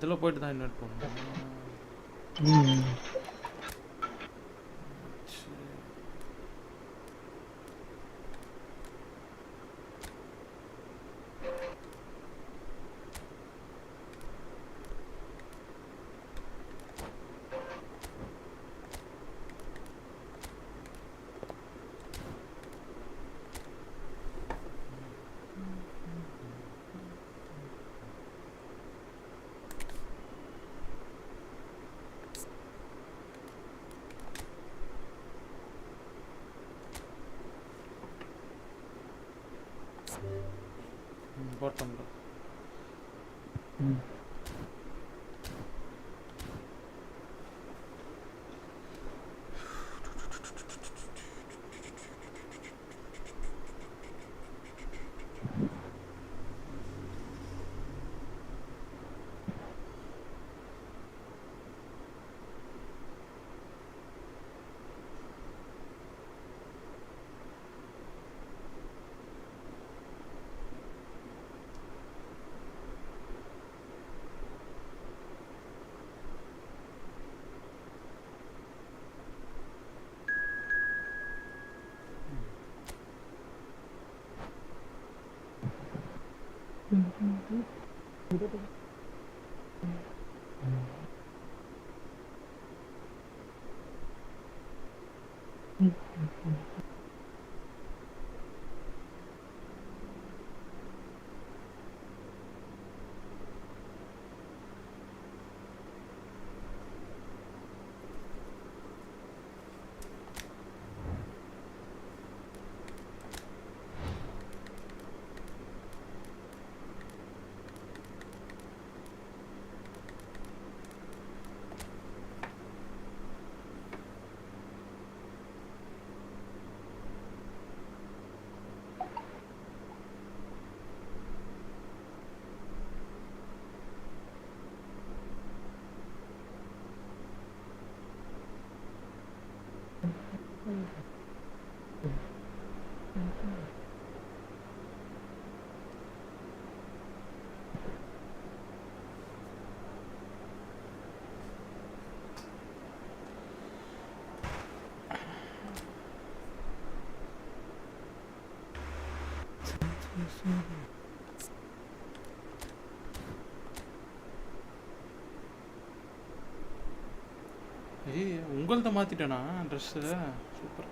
அதில் போய்ட்டு தான் இன்வைட் பண்ணணும். போட்டோம். ஏய், உங்கள்த மாத்திட்டேனா dress? Super.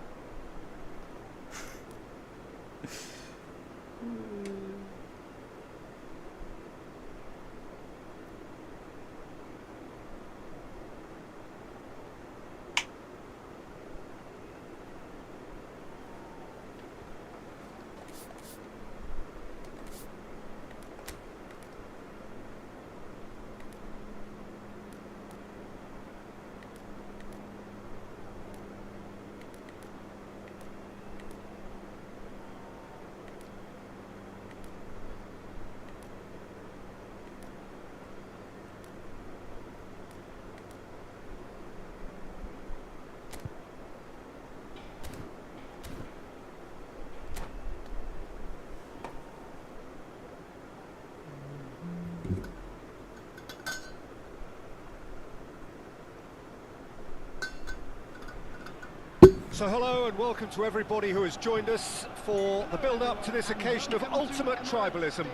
So hello and welcome to everybody who has joined us for the build-up to this occasion of ultimate tribalism.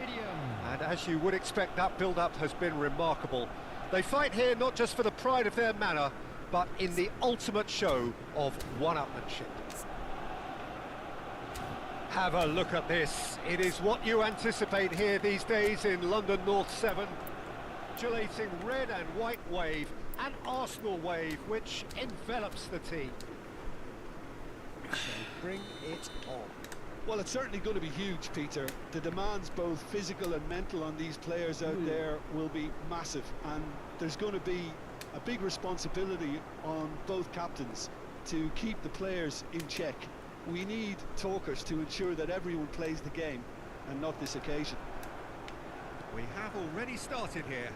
And as you would expect, that build-up has been remarkable. They fight here not just for the pride of their manor, but in the ultimate show of one-upmanship. Have a look at this. It is what you anticipate here these days in London North 7. Undulating red and white wave, an Arsenal wave which envelops the team. So bring it on. Well, it's certainly going to be huge, Peter. The demands, both physical and mental, on these players out there will be massive, and there's going to be a big responsibility on both captains to keep the players in check. We need talkers to ensure that everyone plays the game, and not this occasion. We have already started here.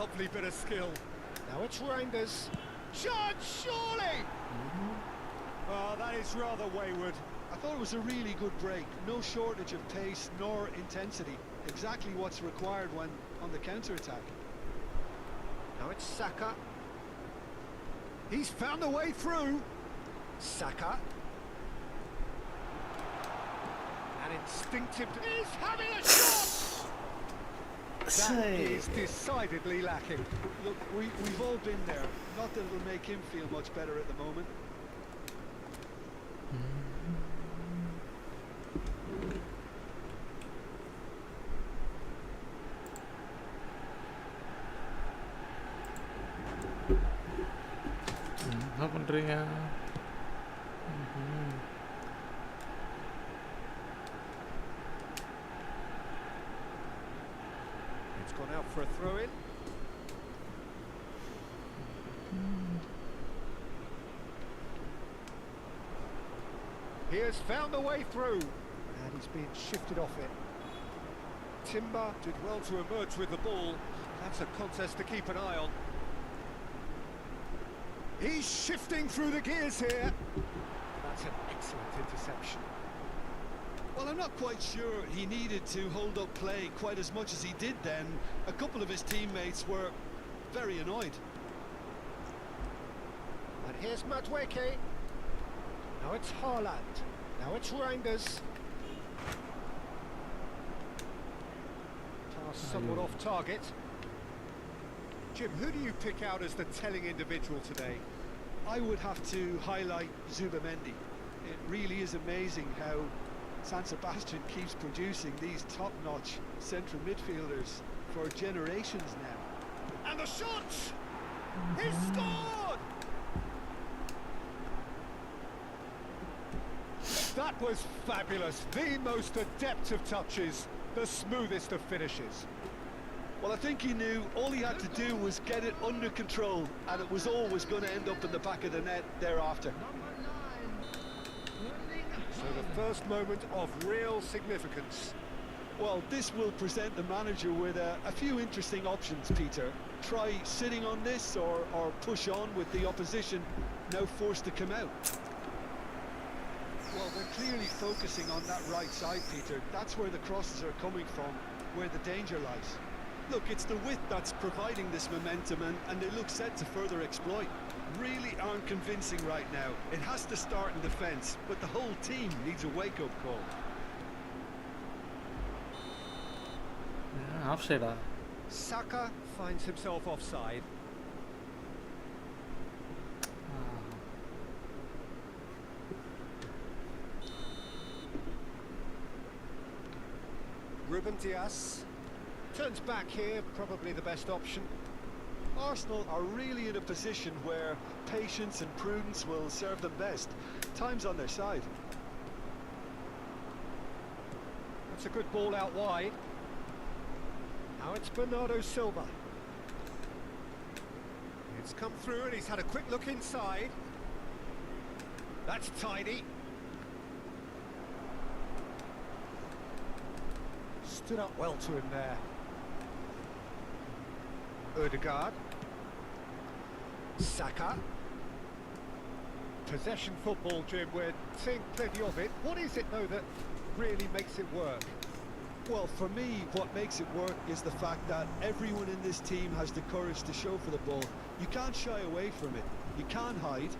Lovely bit of skill. Now it's Reinders. Shot, surely! Well, that is rather wayward. I thought it was a really good break. No shortage of pace nor intensity. Exactly what's required when on the counter-attack. Now it's Saka. He's found a way through. Saka. An instinctive... He's having a shot! That is decidedly lacking. Look, we've all been there. Not that it'll make him feel much better at the moment. என்ன பண்றீங்க? It's gone out for a throw-in. He has found a way through, and he's being shifted off it. Timber did well to emerge with the ball. That's a contest to keep an eye on. He's shifting through the gears here. That's an excellent interception. Well, I'm not quite sure he needed to hold up play quite as much as he did then. A couple of his teammates were very annoyed. And here's Madueke. Now it's Haaland. Now it's Reinders. Pass somewhat off target. Jim, who do you pick out as the telling individual today? I would have to highlight Zubamendi. It really is amazing how San Sebastian keeps producing these top-notch central midfielders for generations now. And the shot! He scored! That was fabulous. The most adept of touches, the smoothest of finishes. Well, I think he knew all he had to do was get it under control, and it was always going to end up in the back of the net thereafter. So the first moment of real significance. Well, this will present the manager with a few interesting options, Peter. Try sitting on this or push on with the opposition now forced to come out. Well, they're clearly focusing on that right side, Peter. That's where the crosses are coming from, where the danger lies. Look, it's the width that's providing this momentum, and they look set to further exploit. Really aren't convincing right now. It has to start in defence, but the whole team needs a wake-up call. Offside. Saka finds himself offside. Ruben Dias turns back here, probably the best option. Arsenal are really in a position where patience and prudence will serve them best. Time's on their side. That's a good ball out wide. Now it's Bernardo Silva. It's come through and he's had a quick look inside. That's tidy. Stood up well to him there. Ødegaard. Saka. Possession football, Jim, we're seeing plenty of it. What is it, though, that really makes it work? Well, for me, what makes it work is the fact that everyone in this team has the courage to show for the ball. You can't shy away from it. You can't hide.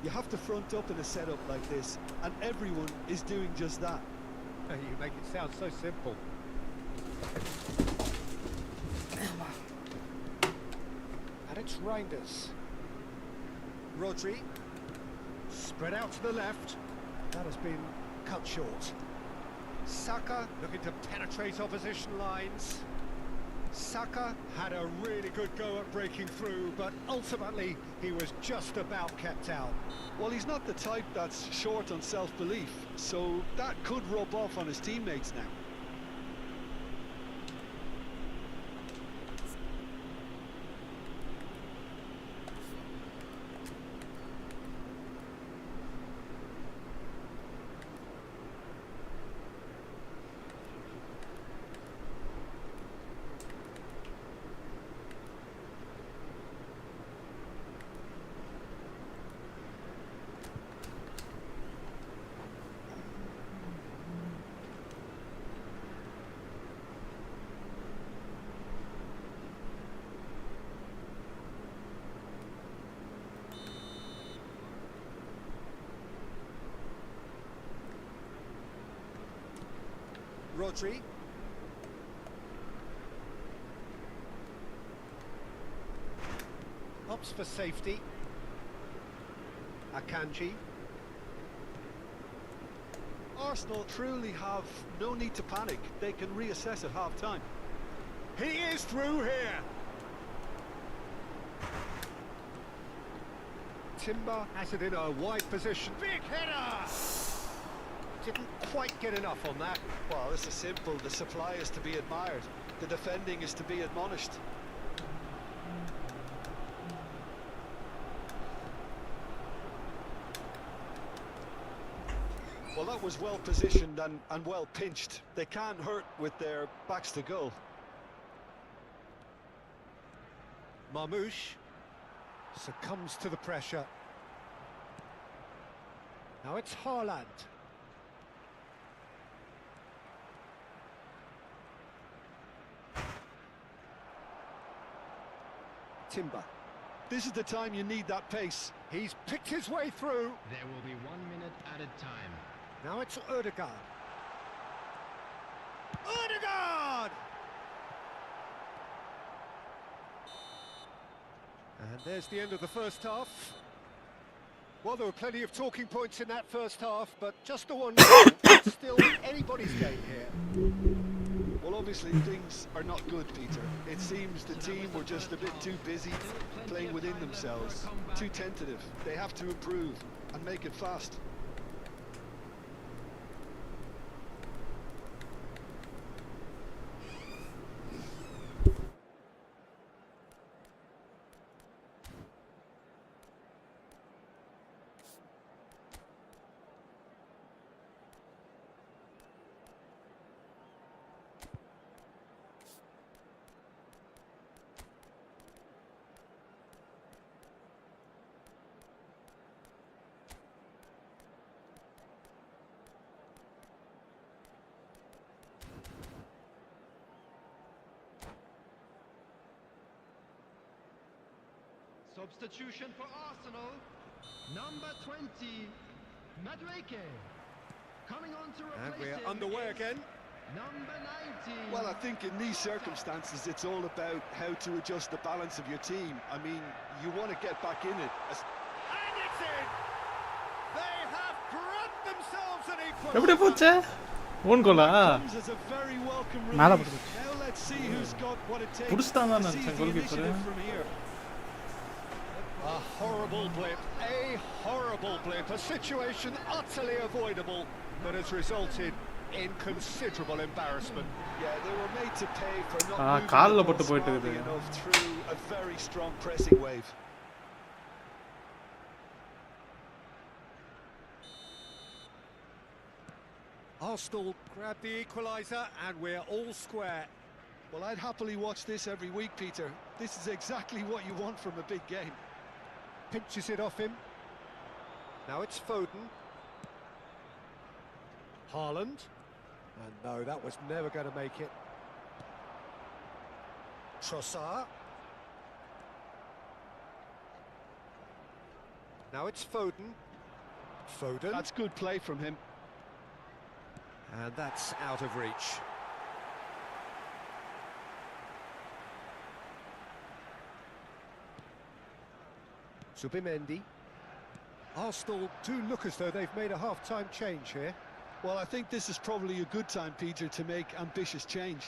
You have to front up in a setup like this, and everyone is doing just that. You make it sound so simple. And it's Reinders. Rodri. Spread out to the left. That has been cut short. Saka looking to penetrate opposition lines. Saka had a really good go at breaking through, but ultimately he was just about kept out. Well, he's not the type that's short on self-belief, so that could rub off on his teammates now. Rodri. Opts for safety. Akanji. Arsenal truly have no need to panic. They can reassess at half-time. He is through here. Timber has it in a wide position. Big header! Didn't quite get enough on that. Well, this is simple. The supply is to be admired. The defending is to be admonished. Well, that was well positioned and well pinched. They can't hurt with their backs to goal. Marmouche succumbs to the pressure. Now it's Haaland. Timber. This is the time you need that pace. He's picked his way through. There will be 1 minute added time. Now it's Ødegaard. Ødegaard! And there's the end of the first half. Well, there were plenty of talking points in that first half, but just the one goal. It's still anybody's game here. Well, obviously things are not good, Peter. It seems the team were just a bit too busy playing within themselves, too tentative. They have to improve and make it fast. Substitution for Arsenal, number 20, Madueke. Coming on to replace And we're him underway is again. number 19. Well, I think in these circumstances, it's all about how to adjust the balance of your team. I mean, you want to get back in it. And it's in! They have grabbed themselves an எப்படி equalizer. போச்சு ஓன் கோலா Comes as a very welcome மேல relief. போட்டு Now let's see who's got what it takes புடிச்சிட்டான் தான் to நினைச்சேன் seize the goalkeeper. initiative from here. A horrible blip, a situation utterly avoidable that has resulted in considerable embarrassment. Yeah, they were made to pay for not Ah, moving கால்ல the ball போட்டு போயிட்டு smartly இருக்குது. enough through a very strong pressing wave. Arsenal grab the equaliser and we're all square. Well, I'd happily watch this every week, Peter. This is exactly what you want from a big game. Pinches it off him. Now it's Foden. Haaland. And no, that was never going to make it. Trossard. Now it's Foden. Foden. That's good play from him. And that's out of reach. Zubimendi. Arsenal do look as though they've made a half-time change here. Well, I think this is probably a good time, Peter, to make ambitious change.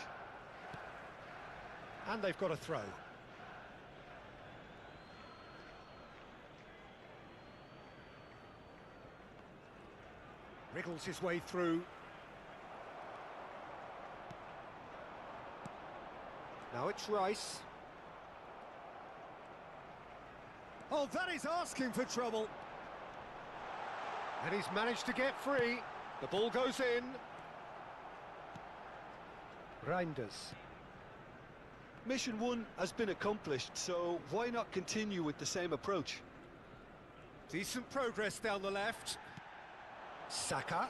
And they've got a throw. Wriggles his way through. Now it's Rice. Oh, that is asking for trouble. And he's managed to get free. The ball goes in. Reinders. Mission 1 has been accomplished, so why not continue with the same approach? Decent progress down the left. Saka.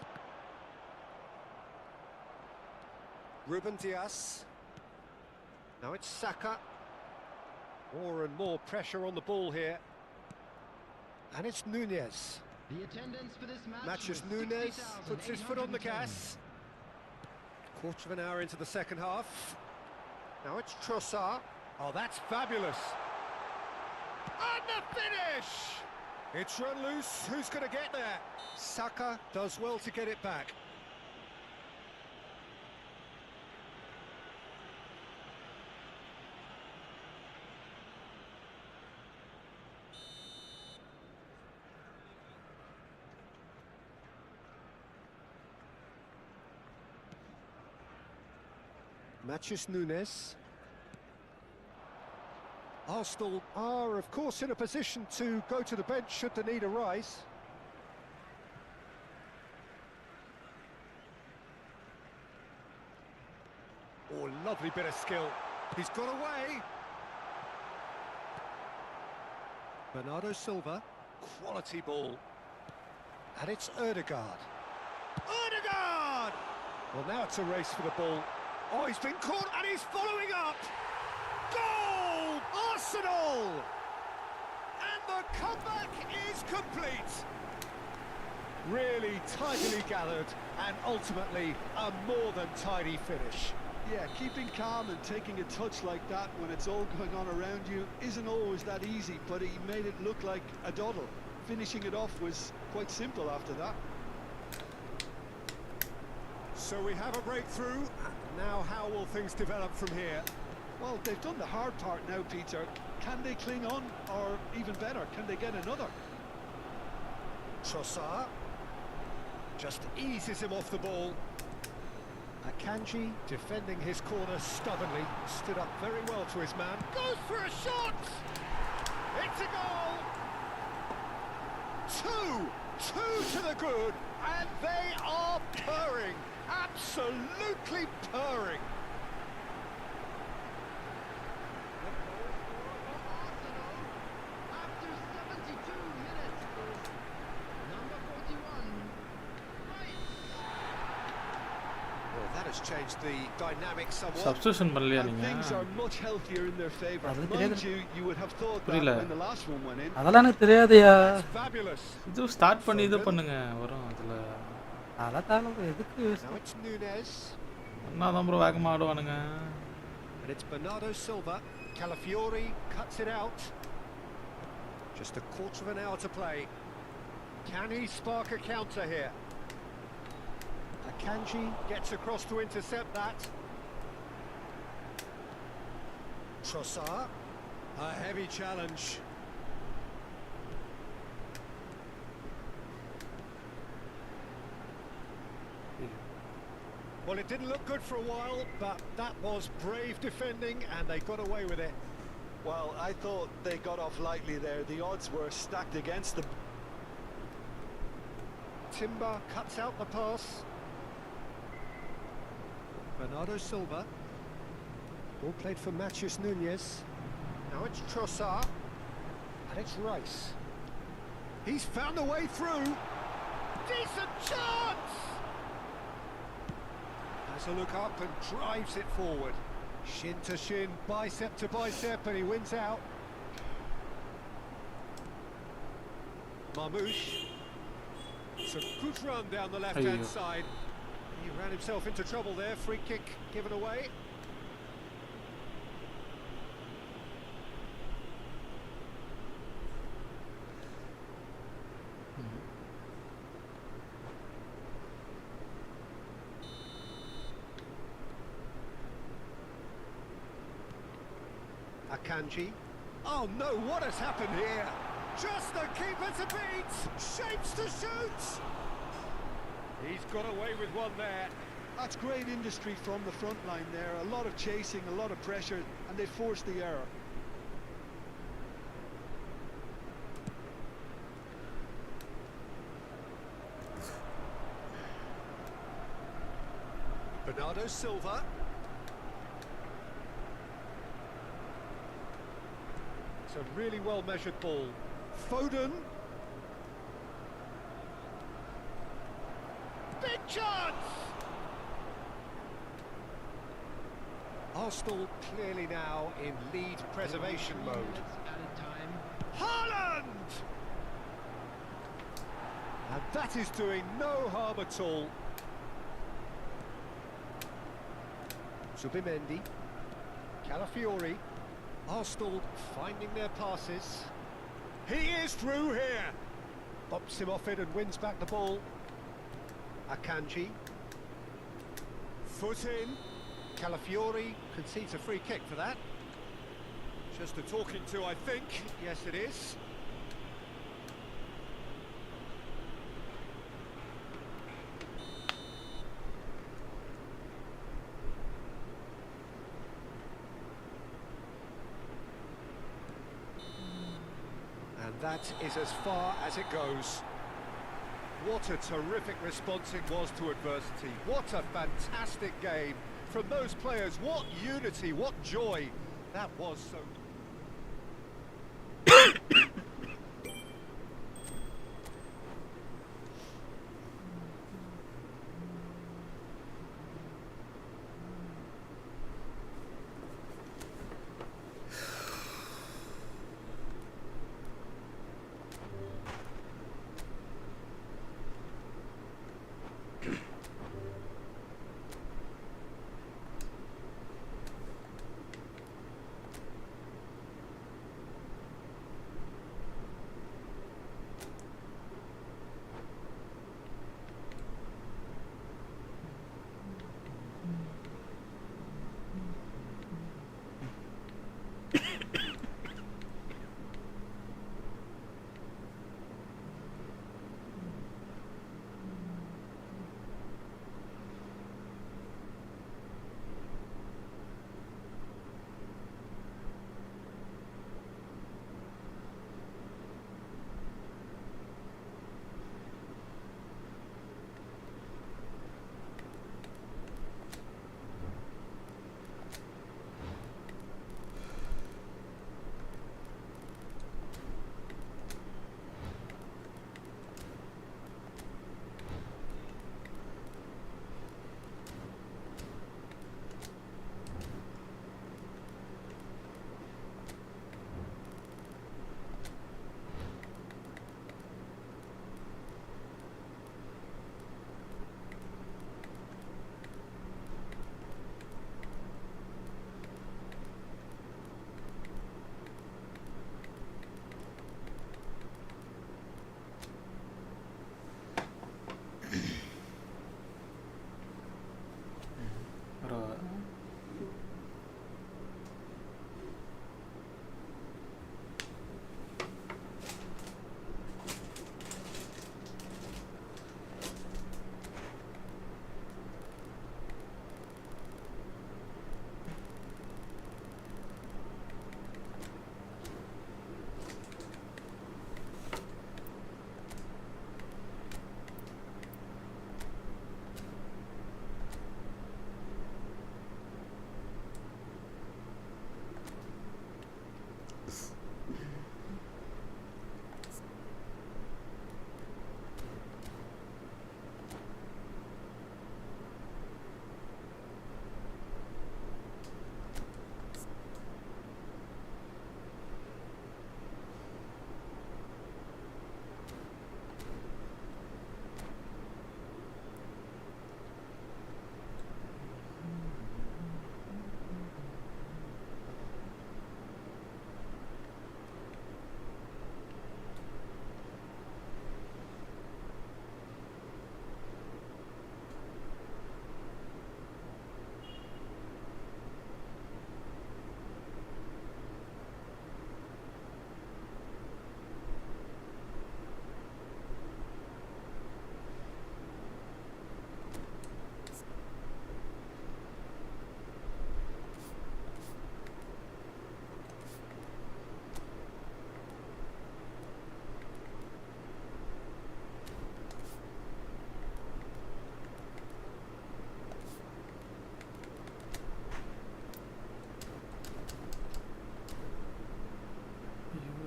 Ruben Dias. Now it's Saka. More and more pressure on the ball here. And it's Nunez. The attendance for this match Matches was Nunez, puts his foot on the gas. Quarter of an hour into the second half. Now it's Trossard. Oh, that's fabulous. And the finish! It's run loose. Who's going to get there? Saka does well to get it back. Matheus Nunes. Arsenal are, of course, in a position to go to the bench should the need arise. Oh, lovely bit of skill. He's got away. Bernardo Silva. Quality ball. And it's Ødegaard. Ødegaard! Well, now it's a race for the ball. Oh, he's been caught and he's following up. Goal! Arsenal! And the comeback is complete. Really tidily gathered and ultimately a more than tidy finish. Yeah, keeping calm and taking a touch like that when it's all going on around you isn't always that easy, but he made it look like a doddle. Finishing it off was quite simple after that. So we have a breakthrough. Now how will things develop from here? Well, they've done the hard part now, Peter. Can they cling on, or even better, can they get another? Trossard just eases him off the ball. Akanji defending his corner stubbornly, stood up very well to his man. Goes for a shot! It's a goal! Two to the good, and they are purring, absolutely purring. After 72 minutes is number 41, Well, that has changed the dynamic somewhat. Substitution பண்ணலையா And நீங்க things are much healthier in their favour. Adala Mind theriyadhu. you would have thought that புரியல. when the last one went in. அதெல்லாம் எனக்கு தெரியாதுயா. That's fabulous. இது start பண்ணி இது பண்ணுங்க வரும் அதுல அதெல்லாம் எதுக்கு Now it's Nunes. என்னதான் ப்ரோ வேகமா ஆடுவானுங்க. And it's Bernardo Silva. Calafiori cuts it out. Just a quarter of an hour to play. Can he spark a counter here? Akanji gets across to intercept that. Trossard. A heavy challenge. Well, it didn't look good for a while, but that was brave defending and they got away with it. Well, I thought they got off lightly there. The odds were stacked against them. Timber cuts out the pass. Bernardo Silva. Ball played for Matheus Nunes. Now it's Trossard. And it's Rice. He's found a way through. Decent chance! Has a look up and drives it forward. Shin to shin, bicep to bicep, and he wins out. Marmoush. It's a good run down the left-hand side. He ran himself into trouble there. Free kick given away. Akanji. Oh no, what has happened here? Just the keeper to beat! Shapes to shoot! He's got away with one there. That's great industry from the front line there. A lot of chasing, a lot of pressure, and they forced the error. Bernardo Silva. It's a really well-measured ball. Foden. Big chance! Arsenal clearly now in lead preservation mode. added time. Haaland! And that is doing no harm at all. Zubimendi. Calafiori. Arsenal finding their passes. He is through here. Bumps him off it and wins back the ball. Akanji. Foot in. Calafiori concedes a free kick for that. Just a talking to, I think. Yes, it is. And that is as far as it goes. What a terrific response it was to adversity. What a fantastic game from those players. What unity, what joy. That was so...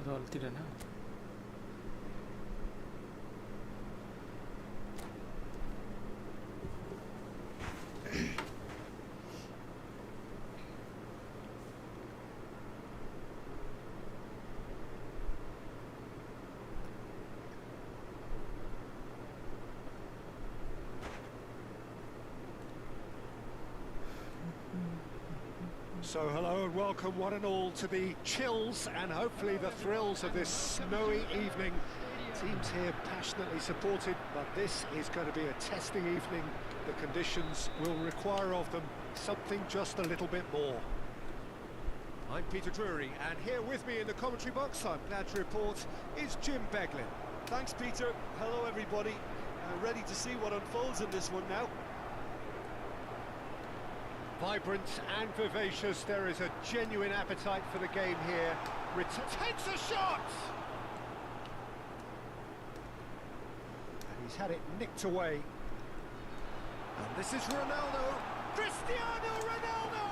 வளர்த்திட்டேன்னா So hello and welcome one and all to the chills and hopefully the thrills of this snowy evening. Teams here passionately supported, but this is going to be a testing evening. The conditions will require of them something just a little bit more. I'm Peter Drury, and here with me in the commentary box, I'm glad to report, is Jim Beglin. Thanks, Peter. Hello, everybody. Ready to see what unfolds in this one now. Vibrant and vivacious, there is a genuine appetite for the game here. Takes a shot! And he's had it nicked away. And this is Ronaldo. Cristiano Ronaldo!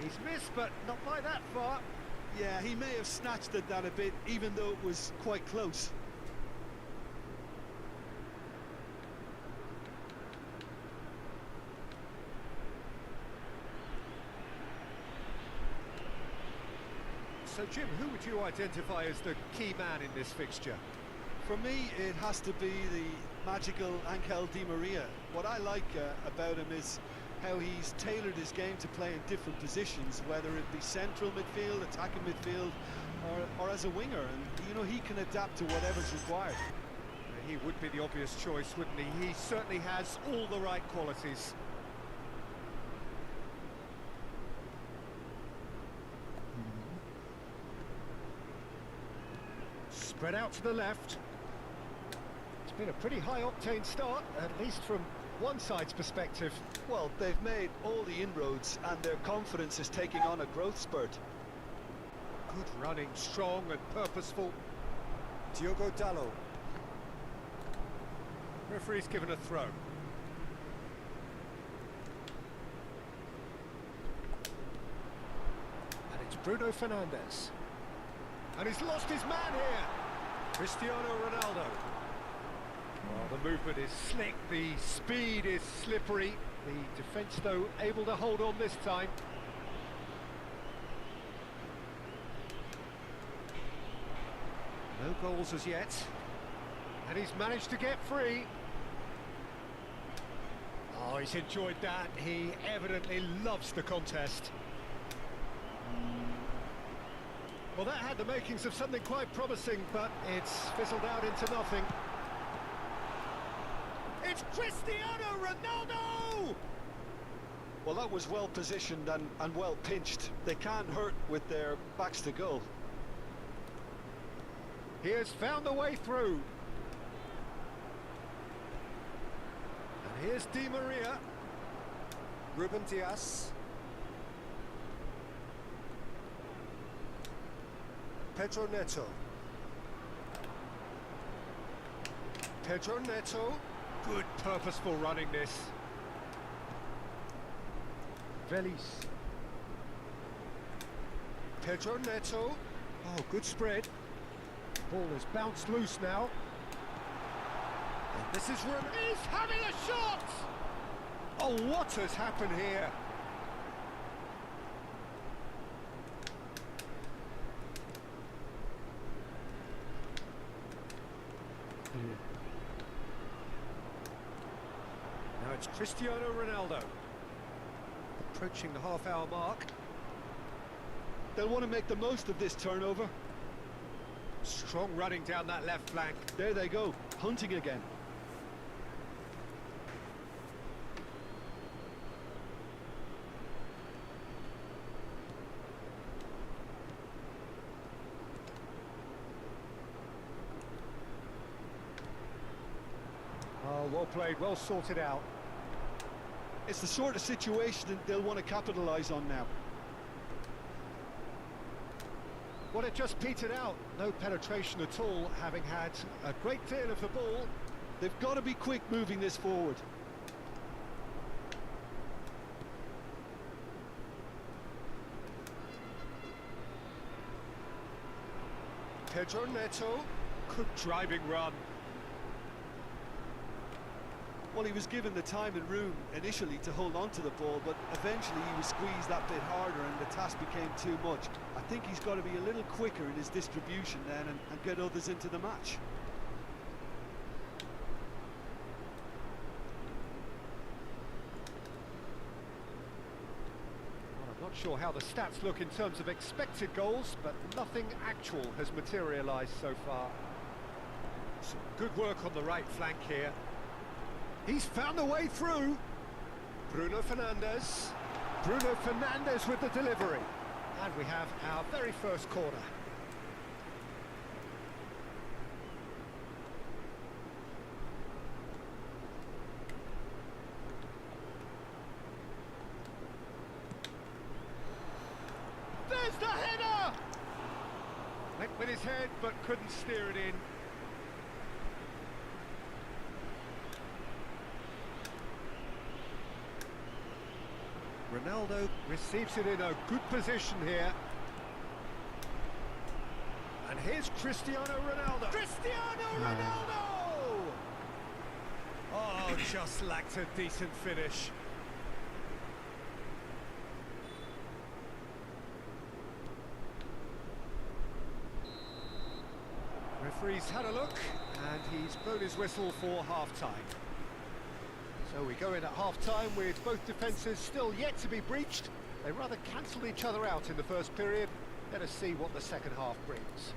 He's missed, but not by that far. Yeah, he may have snatched at that a bit, even though it was quite close. So, Jim, who would you identify as the key man in this fixture? For me, it has to be the magical Angel Di Maria. What I like about him is how he's tailored his game to play in different positions, whether it be central midfield, attacking midfield, or as a winger. And, you know, he can adapt to whatever's required. He would be the obvious choice, wouldn't he? He certainly has all the right qualities. Spread out to the left. It's been a pretty high-octane start, at least from one side's perspective. Well, they've made all the inroads and their confidence is taking on a growth spurt. Good running, strong and purposeful. Diogo Dalot. Referee's given a throw. And it's Bruno Fernandes. And he's lost his man here. Cristiano Ronaldo. Well, the movement is slick, the speed is slippery. The defence, though, able to hold on this time. No goals as yet. And he's managed to get free. Oh, he's enjoyed that. He evidently loves the contest. Well, that had the makings of something quite promising, but it's fizzled out into nothing. It's Cristiano Ronaldo! Well, that was well positioned and well pinched. They can't hurt with their backs to goal. He has found the way through. And here's Di Maria. Ruben Dias. Pedro Neto. Pedro Neto. Good purposeful running this. Velis. Pedro Neto. Oh, good spread. Ball is bounced loose now. And this is room. He's having a shot! Oh, what has happened here? Now it's Cristiano Ronaldo. Approaching the half-hour mark. They'll want to make the most of this turnover. Strong running down that left flank. There they go, hunting again. Oh, well played, well sorted out. It's the sort of situation that they'll want to capitalise on now. Well, it just petered out. No penetration at all, having had a great deal of the ball. They've got to be quick moving this forward. Pedro Neto. Good driving run. Well, he was given the time and room initially to hold on to the ball, but eventually he was squeezed that bit harder and the task became too much. I think he's got to be a little quicker in his distribution then and get others into the match. Not sure how the stats look in terms of expected goals, but nothing actual has materialised so far. Some good work on the right flank here. He's found a way through. Bruno Fernandes. Bruno Fernandes with the delivery. And we have our very first corner. There's the header! Went with his head, but couldn't steer it in. Ronaldo receives it in a good position here. And here's Cristiano Ronaldo. Cristiano Ronaldo! Oh, just lacked a decent finish. Referee's had a look, and he's blown his whistle for half-time. So we go in at half-time with both defences still yet to be breached. They rather cancelled each other out in the first period. Let us see what the second half brings.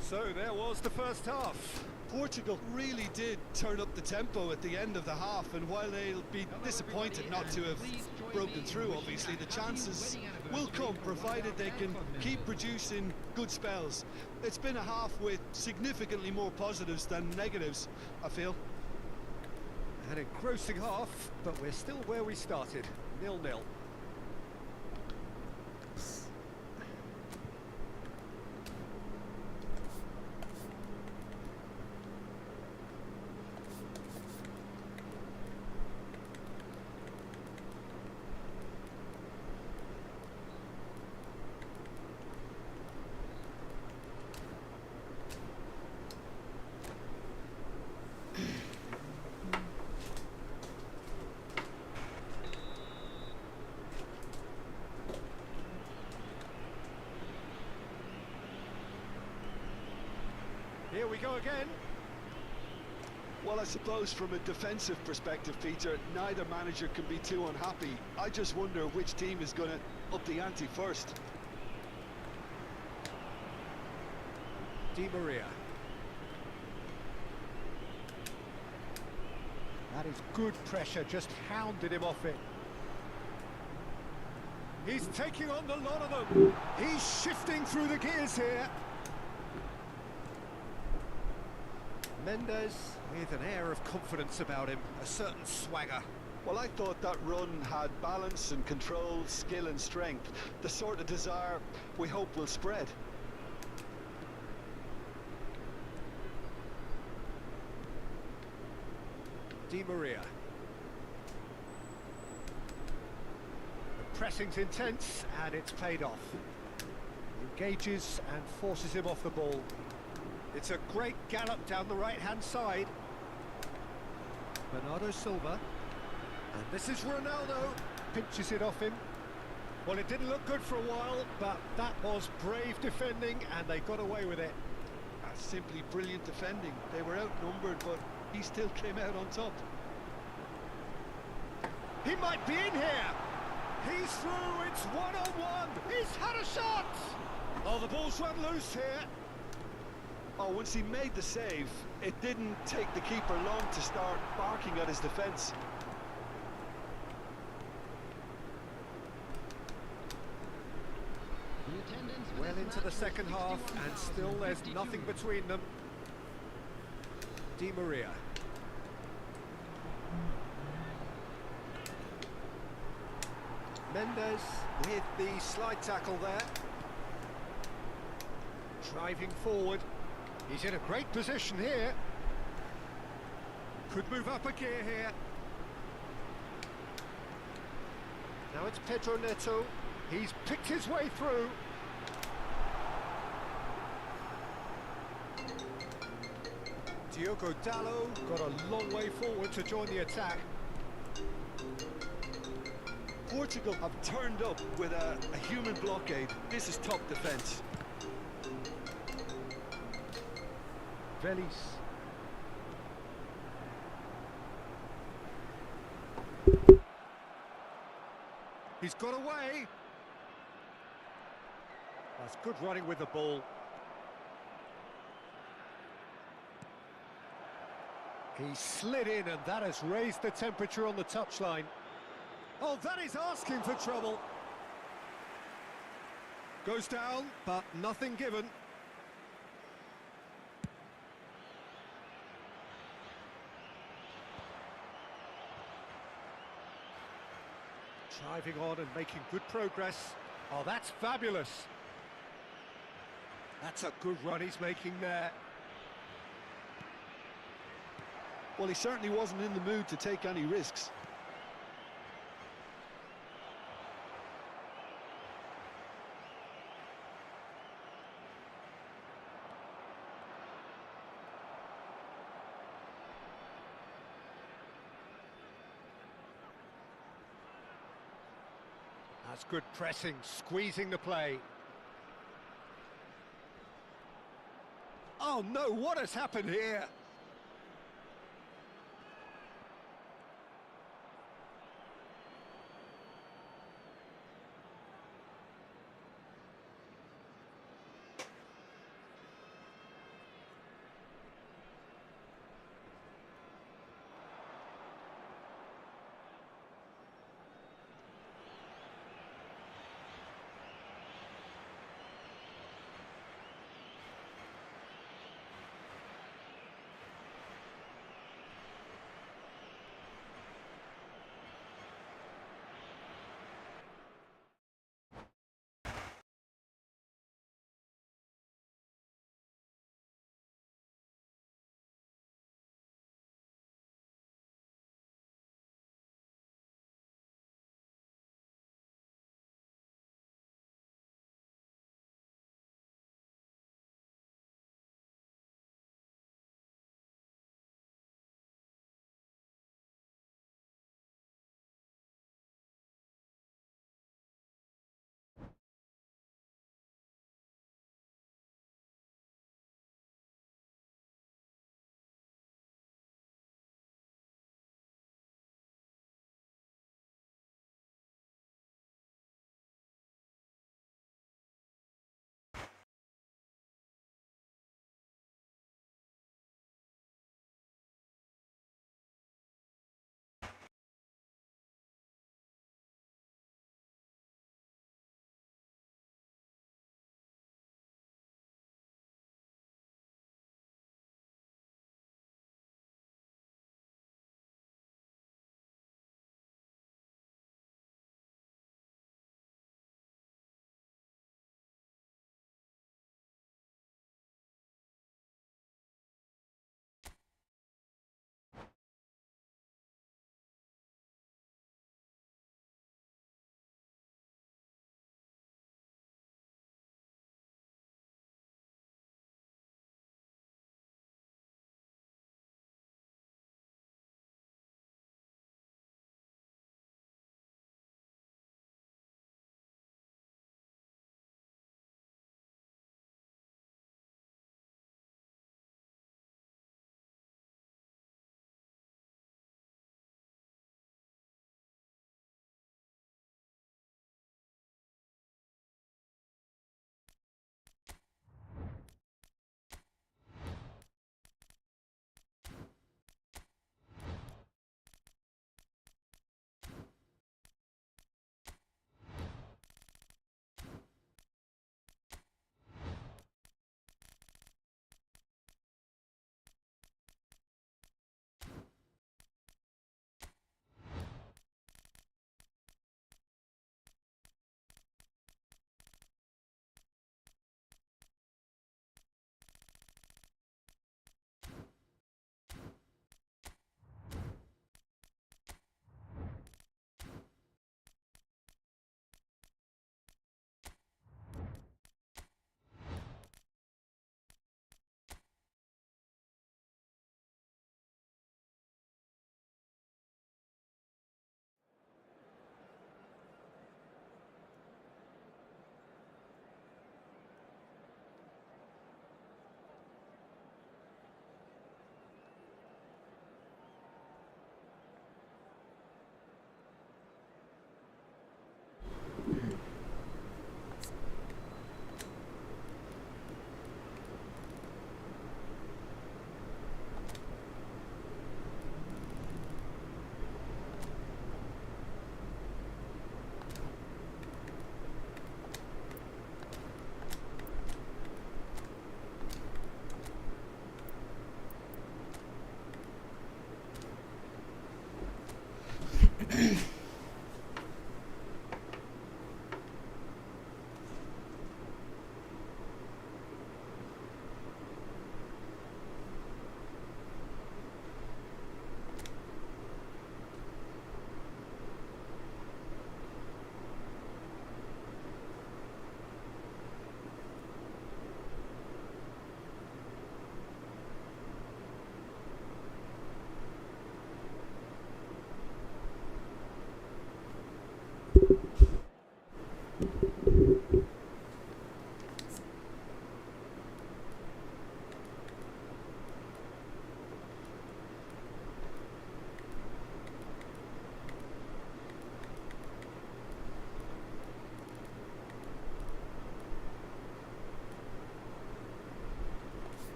So there was the first half. Portugal really did turn up the tempo at the end of the half, and while they'll be disappointed not to have broken through, obviously the chances will come provided they can keep producing good spells. It's been a half with significantly more positives than negatives, I feel. An engrossing half, but we're still where we started, 0-0. Here we go again. Well, I suppose from a defensive perspective, Peter, neither manager can be too unhappy. I just wonder which team is going to up the ante first. Di Maria. That is good pressure, just hounded him off it. He's taking on the lot of them. He's shifting through the gears here. Mendes with an air of confidence about him, a certain swagger. Well, I thought that run had balance and control, skill and strength, the sort of desire we hope will spread. Di Maria. The pressing's intense and it's paid off. He engages and forces him off the ball. It's a great gallop down the right-hand side. Bernardo Silva. And this is Ronaldo. Pinches it off him. Well, it didn't look good for a while, but that was brave defending and they got away with it. That's simply brilliant defending. They were outnumbered, but he still came out on top. He might be in here. He's through. It's one-on-one. He's had a shot. Oh, the ball's run loose here. Oh, once he made the save, it didn't take the keeper long to start barking at his defence. Well into the second half, and still there's nothing between them. Di Maria. Mendes with the slide tackle there. Driving forward. He's in a great position here. Could move up a gear here. Now it's Pedro Neto. He's picked his way through. Diogo Dallo got a long way forward to join the attack. Portugal have turned up with a human blockade. This is top defence. Velis. He's got away. That's good running with the ball. He slid in, and that has raised the temperature on the touchline. Oh, that is asking for trouble. Goes down, but nothing given. Driving on and making good progress. Oh, that's fabulous. That's a good run he's making there. Well, he certainly wasn't in the mood to take any risks. That's good pressing, squeezing the play. Oh no, what has happened here?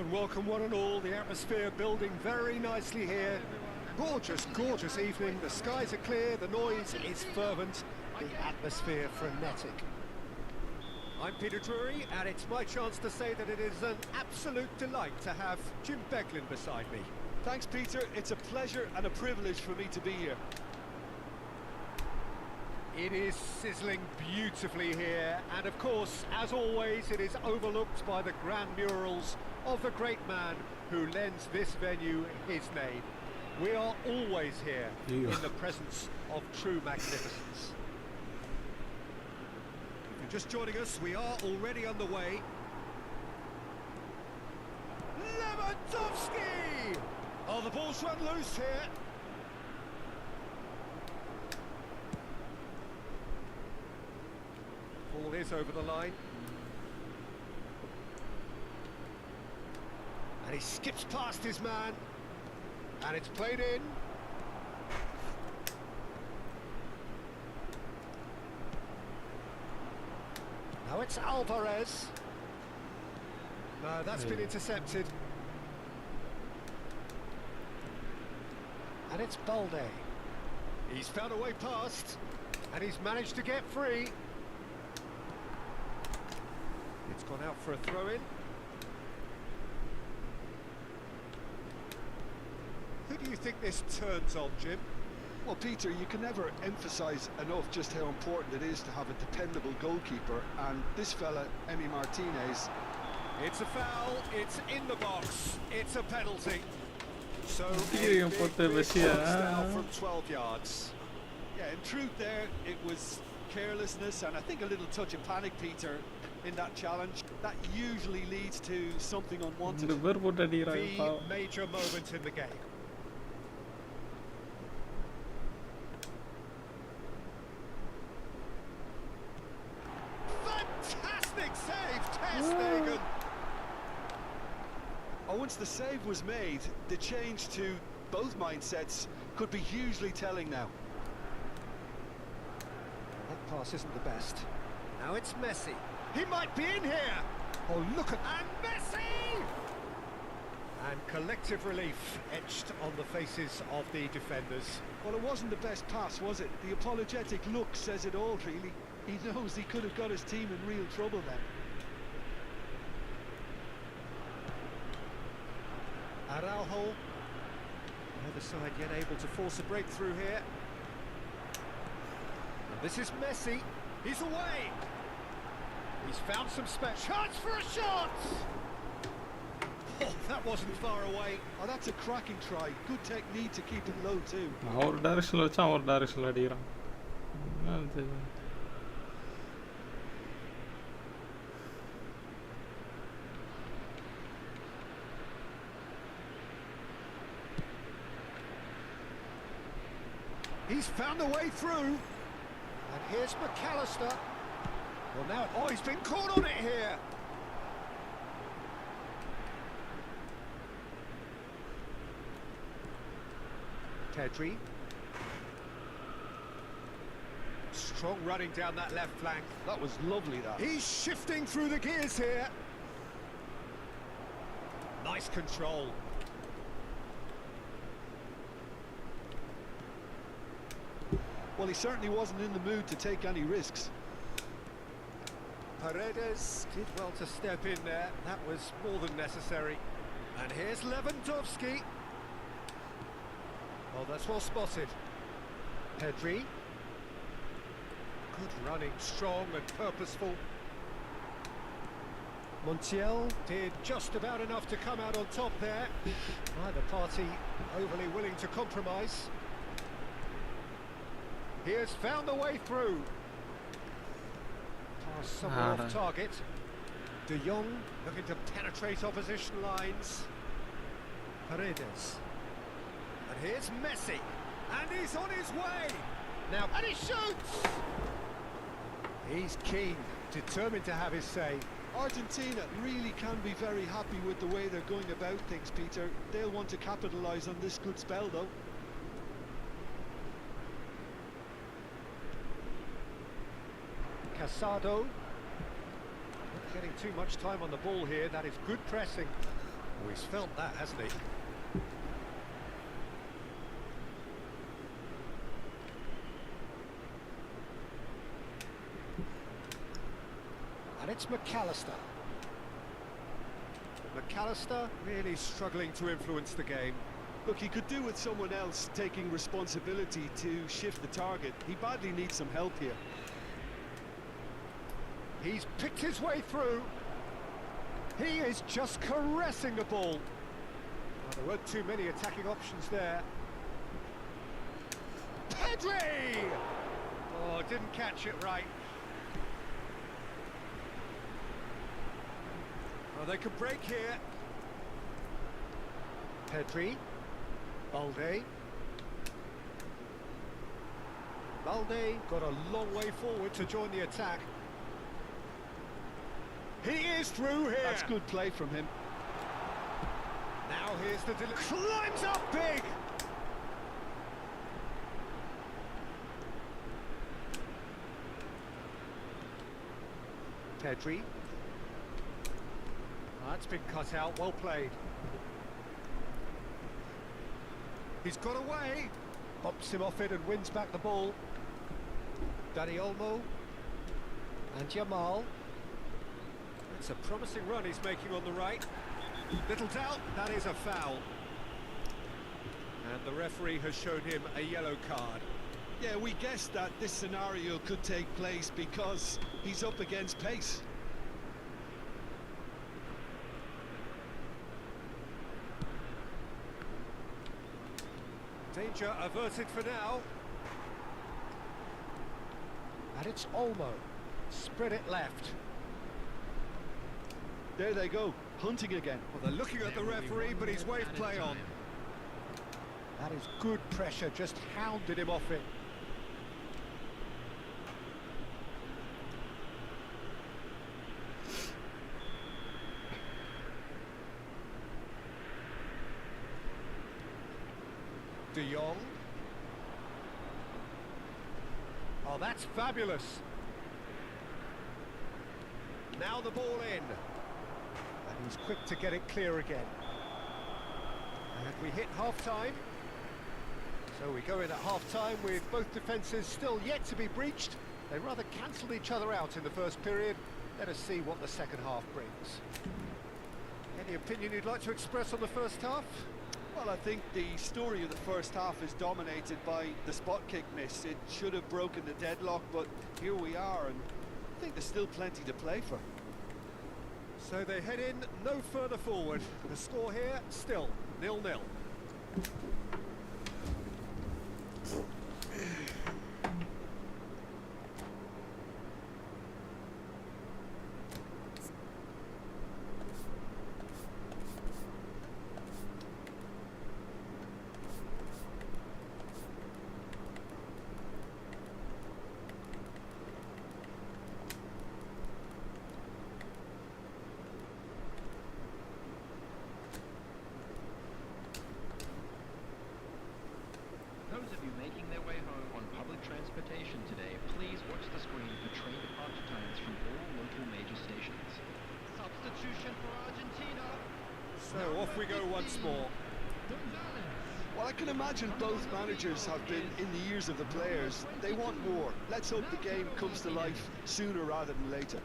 and welcome one and all. The atmosphere building very nicely here. Gorgeous, gorgeous evening. The skies are clear, the noise is fervent, the atmosphere frenetic. I'm Peter Drury, and it's my chance to say that it is an absolute delight to have Jim Beglin beside me. Thanks, Peter. It's a pleasure and a privilege for me to be here. It is sizzling beautifully here, and of course, as always, it is overlooked by the grand murals of the great man who lends this venue his name. We are always here in the presence of true magnificence. If you're just joining us, we are already underway. Lewandowski! Oh, the ball's run loose here. Ball is over the line. And he skips past his man. And it's played in. Now it's Alvarez. No, that's been intercepted. And it's Balde. He's found a way past. And he's managed to get free. It's gone out for a throw-in. Who do you think this turns on, Jim? Well, Peter, you can never emphasise enough just how important it is to have a dependable goalkeeper, and this fella, Emi Martinez... It's a foul, it's in the box, it's a penalty. So, Tigre put the now from 12 yards. Yeah, in truth there, it was carelessness and I think a little touch of panic, Peter, in that challenge. That usually leads to something unwanted. The major moment in the game. Fantastic save, Ter Stegen. Oh, once the save was made, the change to both mindsets could be hugely telling now. That pass isn't the best. Now it's Messi. He might be in here. Oh, look at... And Messi! And collective relief etched on the faces of the defenders. Well, it wasn't the best pass, was it? The apologetic look says it all, really. He knows he could have got his team in real trouble then. Araujo. The other side yet able to force a breakthrough here. And this is Messi. He's away. He's found some space. Chance for a shot! Oh, that wasn't far away. Oh, that's a cracking try. Good technique to keep it low too. Our direction வச்சா our direction அடிக்குறான். He's found a way through. And here's McAllister. Well, now, oh, he's been caught on it here. Pedri. Strong running down that left flank. That was lovely, that. He's shifting through the gears here. Nice control. Well, he certainly wasn't in the mood to take any risks. Paredes did well to step in there. That was more than necessary. And here's Lewandowski. Oh, that's well spotted. Pedri. Good running, strong and purposeful. Montiel did just about enough to come out on top there. Neither party overly willing to compromise. He has found a way through. Pass somewhere off target. De Jong looking to penetrate opposition lines. Paredes. And here's Messi. And he's on his way. Now, and he shoots! He's keen, determined to have his say. Argentina really can be very happy with the way they're going about things, Peter. They'll want to capitalise on this good spell, though. Casado. Not getting too much time on the ball here. That is good pressing. Oh, he's felt that, hasn't he? And it's McAllister. McAllister really struggling to influence the game. Look, he could do with someone else taking responsibility to shift the target. He badly needs some help here. He's picked his way through. He is just caressing the ball. Well, there weren't too many attacking options there. Pedri! Oh, didn't catch it right. Well, they could break here. Pedri. Balde. Balde got a long way forward to join the attack. He is through here. That's good play from him. Now here's the climbs up big. Pedri. That's been cut out, well played. He's got away. Bumps him off it and wins back the ball. Dani Olmo. And Jamal. It's a promising run he's making on the right. Little doubt, that is a foul. And the referee has shown him a yellow card. Yeah, we guessed that this scenario could take place because he's up against pace. Danger averted for now. And it's Olmo. Spread it left. There they go, hunting again. Well, they're looking at the referee, but he's waved play on. That is good pressure, just hounded him off it. De Jong. Oh, that's fabulous. Now the ball in. And he's quick to get it clear again. And we hit half-time. So we go in at half-time with both defences still yet to be breached. They rather cancelled each other out in the first period. Let us see what the second half brings. Any opinion you'd like to express on the first half? Well, I think the story of the first half is dominated by the spot kick miss. It should have broken the deadlock, but here we are, and I think there's still plenty to play for. So they head in no further forward. The score here, still 0-0. Those of you making their way home on public transportation today, please watch the screen for train departure times from all local major stations. Substitution for Argentina. So off we go once more. Well, I can imagine both managers have been in the ears of the players. They want more. Let's hope the game comes to life sooner rather than later.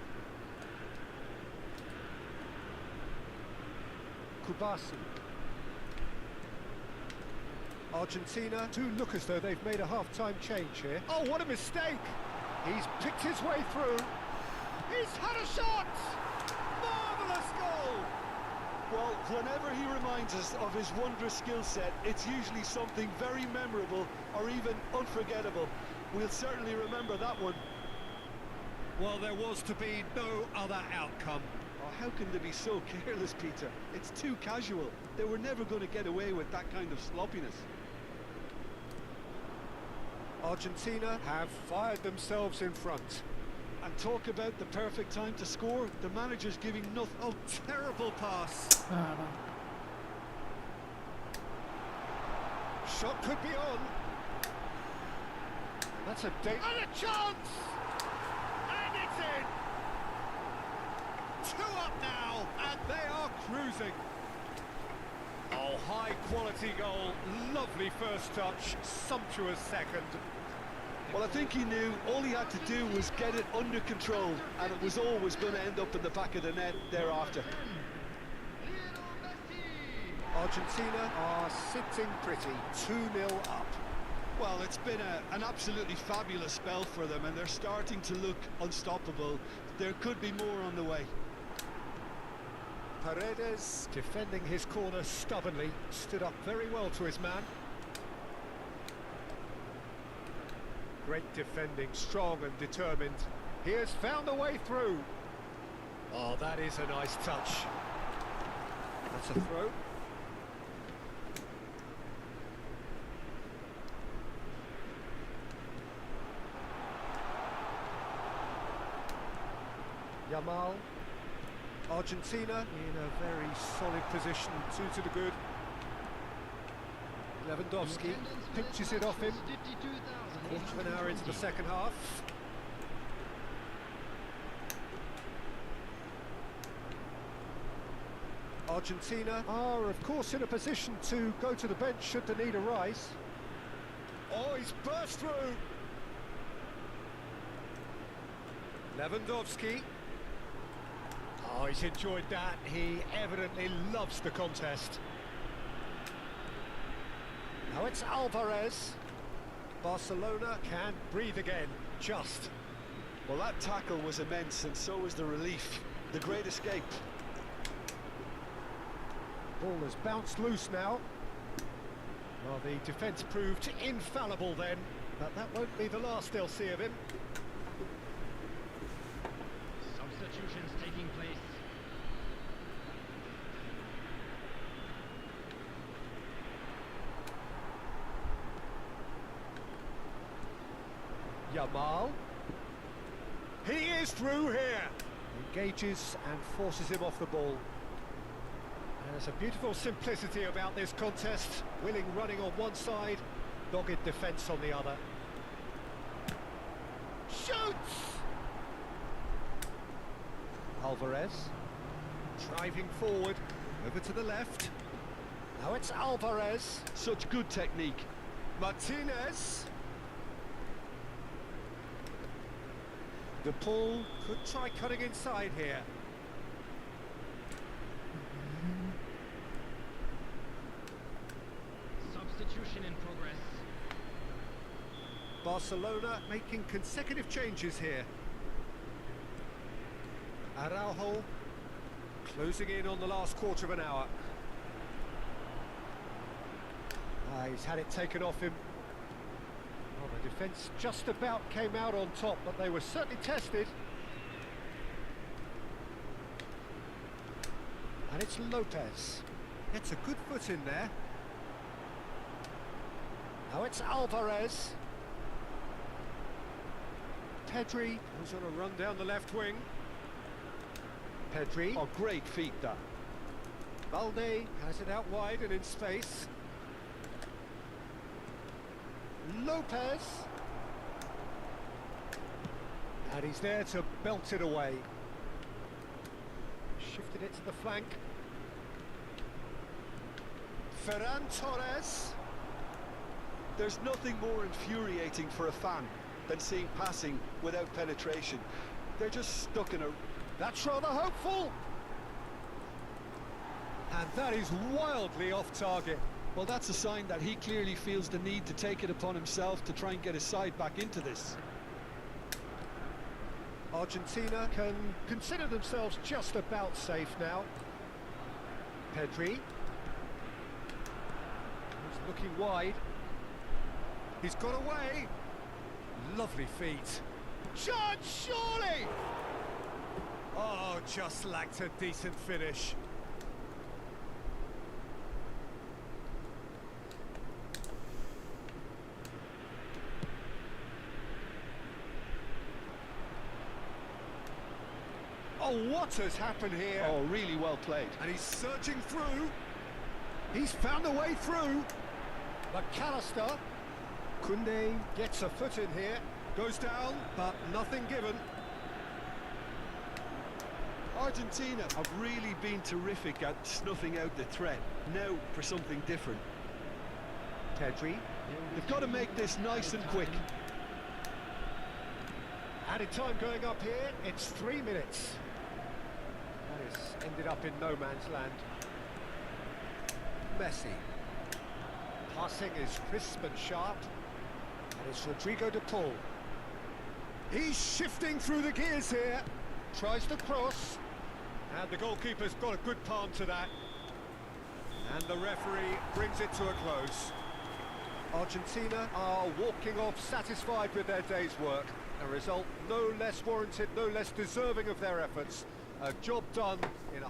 Kubasi. Argentina do look as though they've made a half-time change here. Oh, what a mistake! He's picked his way through. He's had a shot! Marvellous goal! Well, whenever he reminds us of his wondrous skill set, it's usually something very memorable or even unforgettable. We'll certainly remember that one. Well, there was to be no other outcome. Oh, how can they be so careless, Peter? It's too casual. They were never going to get away with that kind of sloppiness. Argentina have fired themselves in front. And talk about the perfect time to score. The manager's giving nothing. Oh, terrible pass. Shot could be on. That's a date. And a chance! And it's in! 2 up now, and they are cruising. Oh, high quality goal, lovely first touch, sumptuous second. Well, I think he knew all he had to do was get it under control, and it was always going to end up in the back of the net thereafter. Argentina are sitting pretty, 2-0 up. Well, it's been an absolutely fabulous spell for them, and they're starting to look unstoppable. There could be more on the way. Paredes defending his corner stubbornly, stood up very well to his man. Great defending, strong and determined. He has found a way through. Oh, that is a nice touch. That's a throw. Yamal. Argentina in a very solid position, 2 to the good. Lewandowski pinches it off him. Quarter of an hour into the second half. Argentina are, of course, in a position to go to the bench should the need arise. Oh, he's burst through. Lewandowski. Oh, he's enjoyed that. He evidently loves the contest. Now it's Alvarez. Barcelona can breathe again, just. Well, that tackle was immense, and so was the relief. The great escape. Ball has bounced loose now. Well, the defence proved infallible then, but that won't be the last they'll see of him. Substitutions taking place. Yamal. He is through here. Engages and forces him off the ball. There's a beautiful simplicity about this contest. Willing running on one side, dogged defence on the other. Shoots! Alvarez. Driving forward, over to the left. Now it's Alvarez. Such good technique. Martinez. De Paul could try cutting inside here. Substitution in progress. Barcelona making consecutive changes here. Araujo closing in on the last quarter of an hour. He's had it taken off him. Well, the defence just about came out on top, but they were certainly tested. And it's Lopez. Gets a good foot in there. Now it's Alvarez. Pedri was on a run down the left wing. Pedri. Oh, great feat, that. Balde has it out wide and in space. Lopez. And he's there to belt it away. Shifted it to the flank. Ferran Torres. There's nothing more infuriating for a fan than seeing passing without penetration. They're just stuck in a... That's rather hopeful. And that is wildly off target. Well, that's a sign that he clearly feels the need to take it upon himself to try and get his side back into this. Argentina can consider themselves just about safe now. Pedri. He's looking wide. He's got away. Lovely feet. Judge, surely! Oh, just lacked a decent finish. Oh, what has happened here? Oh, really well played. And he's surging through. He's found a way through. McAllister. Koundé gets a foot in here. Goes down, but nothing given. Argentina have really been terrific at snuffing out the threat. Now for something different. Pedri. They've got to make this nice and quick. Added time going up here, it's 3 minutes. That has ended up in no man's land. Messi. Passing is crisp and sharp. And it's Rodrigo de Paul. He's shifting through the gears here. Tries to cross. And the goalkeeper's got a good palm to that. And the referee brings it to a close. Argentina are walking off satisfied with their day's work. A result no less warranted, no less deserving of their efforts. A job done in a...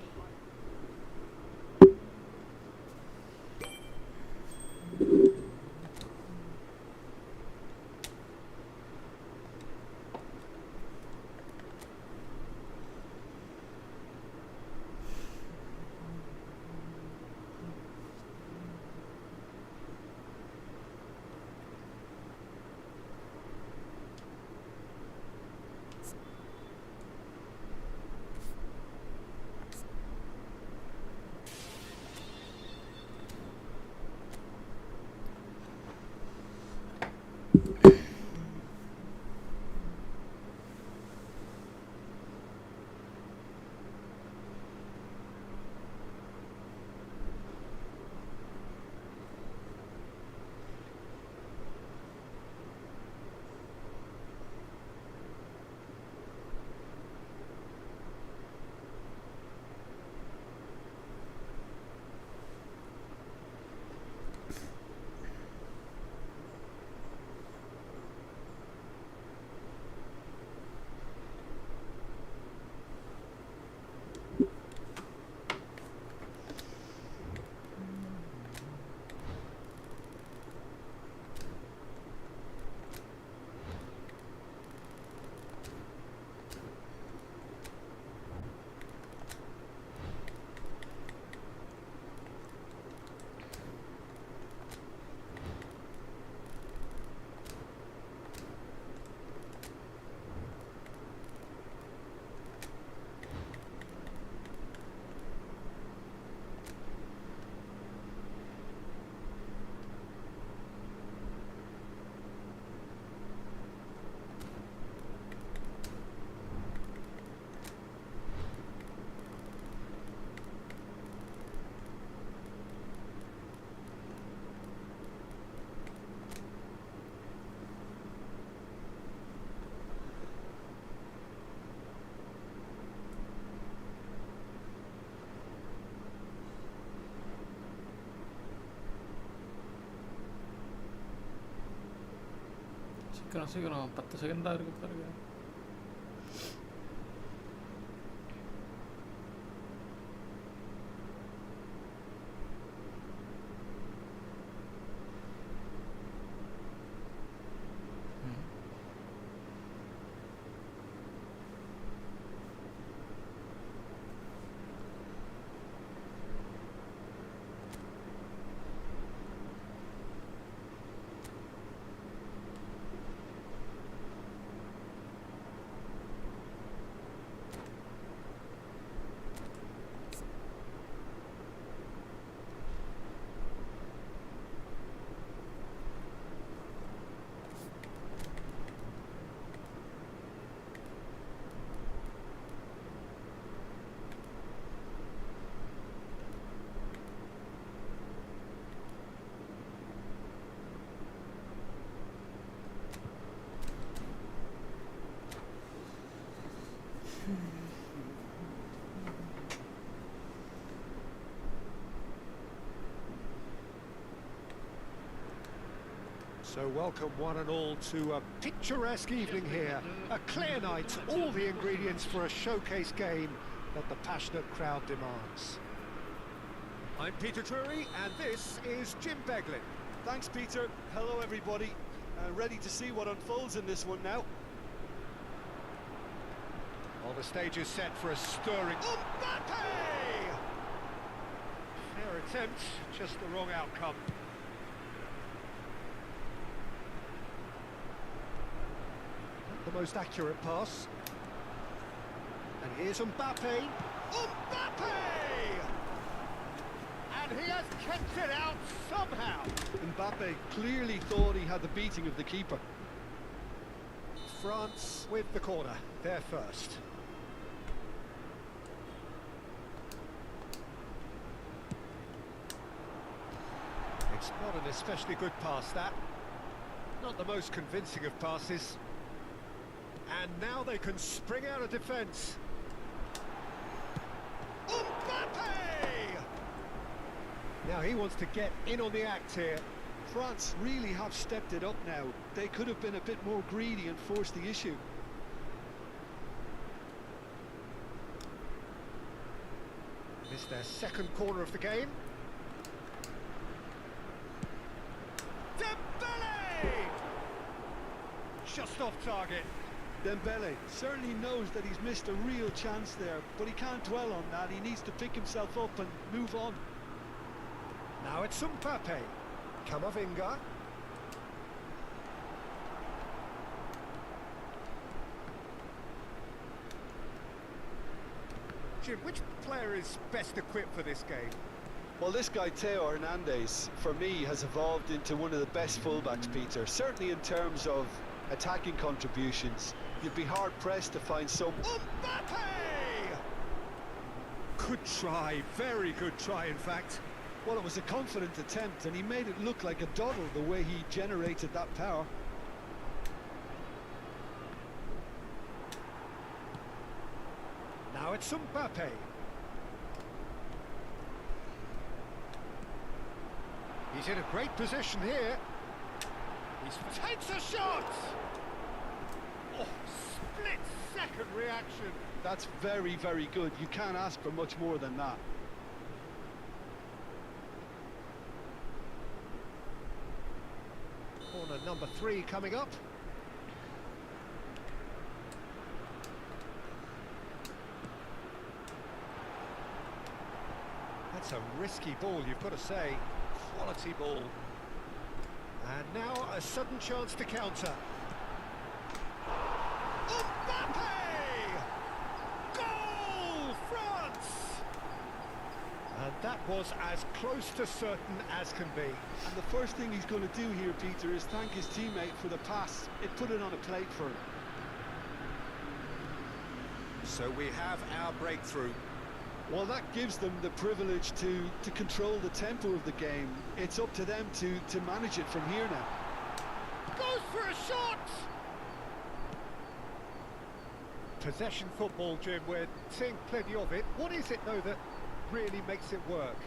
சீக்கிரம் 10 second தான் இருக்கு பாருங்க. So welcome one and all to a picturesque evening here. A clear night, all the ingredients for a showcase game that the passionate crowd demands. I'm Peter Drury and this is Jim Beglin. Thanks, Peter. Hello, everybody. Ready to see what unfolds in this one now. Well, the stage is set for a stirring... Mbappe! Fair attempt, just the wrong outcome. The most accurate pass. And here's Mbappe. Mbappe! And he has kept it out somehow. Mbappe clearly thought he had the beating of the keeper. France with the corner, they're first. It's not an especially good pass, that. Not the most convincing of passes. And now they can spring out of defence. Mbappe! Now he wants to get in on the act here. France really have stepped it up now. They could have been a bit more greedy and forced the issue. Missed their second corner of the game. Dembele! Just off target. Dembele certainly knows that he's missed a real chance there, but he can't dwell on that. He needs to pick himself up and move on. Now it's Mbappe. Camavinga. Jim, which player is best equipped for this game? Well, this guy, Theo Hernandez, for me, has evolved into one of the best fullbacks, Peter. Certainly in terms of attacking contributions. You'd be hard-pressed to find some... Mbappe! Good try, very good try, in fact. Well, it was a confident attempt, and he made it look like a doddle the way he generated that power. Now it's Mbappe. He's in a great position here. He takes a shot! Oh, split-second reaction. That's very, very good. You can't ask for much more than that. Corner number 3 coming up. That's a risky ball, you've got to say. Quality ball. And now a sudden chance to counter. Mbappe! Goal, France! And that was as close to certain as can be. And the first thing he's going to do here, Peter, is thank his teammate for the pass. It put it on a plate for him. So we have our breakthrough. Well, that gives them the privilege to control the tempo of the game. It's up to them to manage it from here now. Goes for a shot! Possession football, Jim, we're seeing plenty of it. What is it, though, that really makes it work?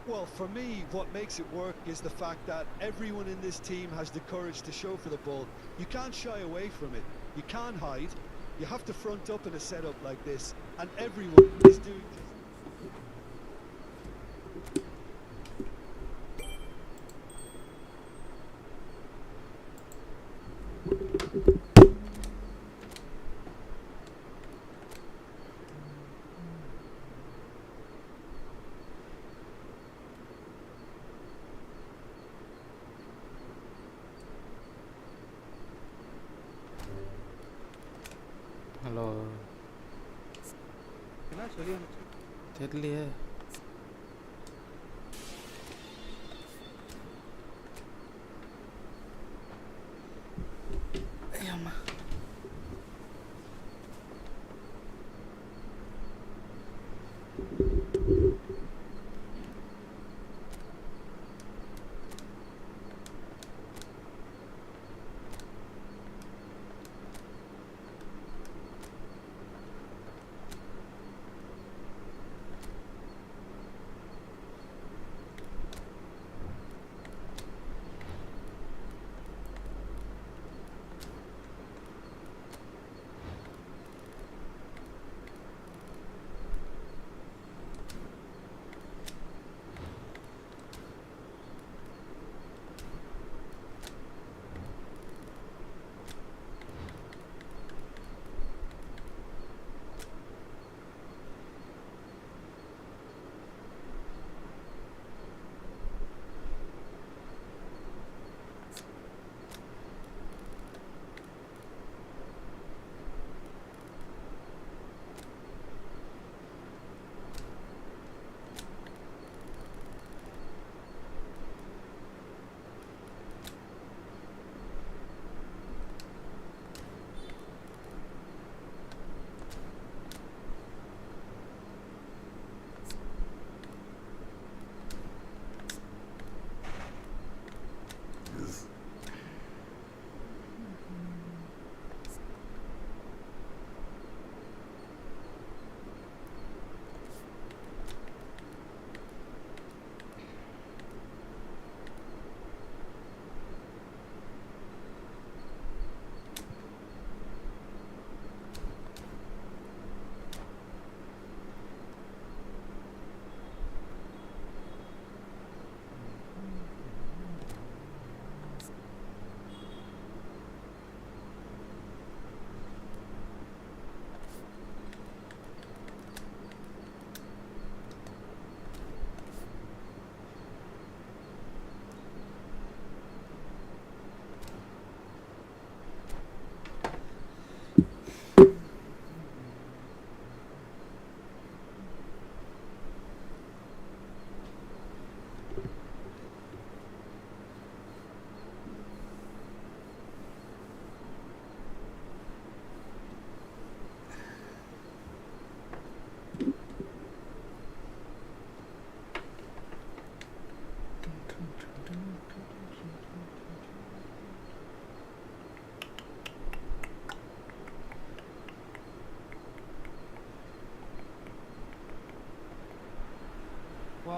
Well, for me, what makes it work is the fact that everyone in this team has the courage to show for the ball. You can't shy away from it. You can't hide. You have to front up in a setup like this, and everyone is doing just... hello என்ன சொல்லி அனுப்பிச்சு தெரியலையே. ஐயம்மா.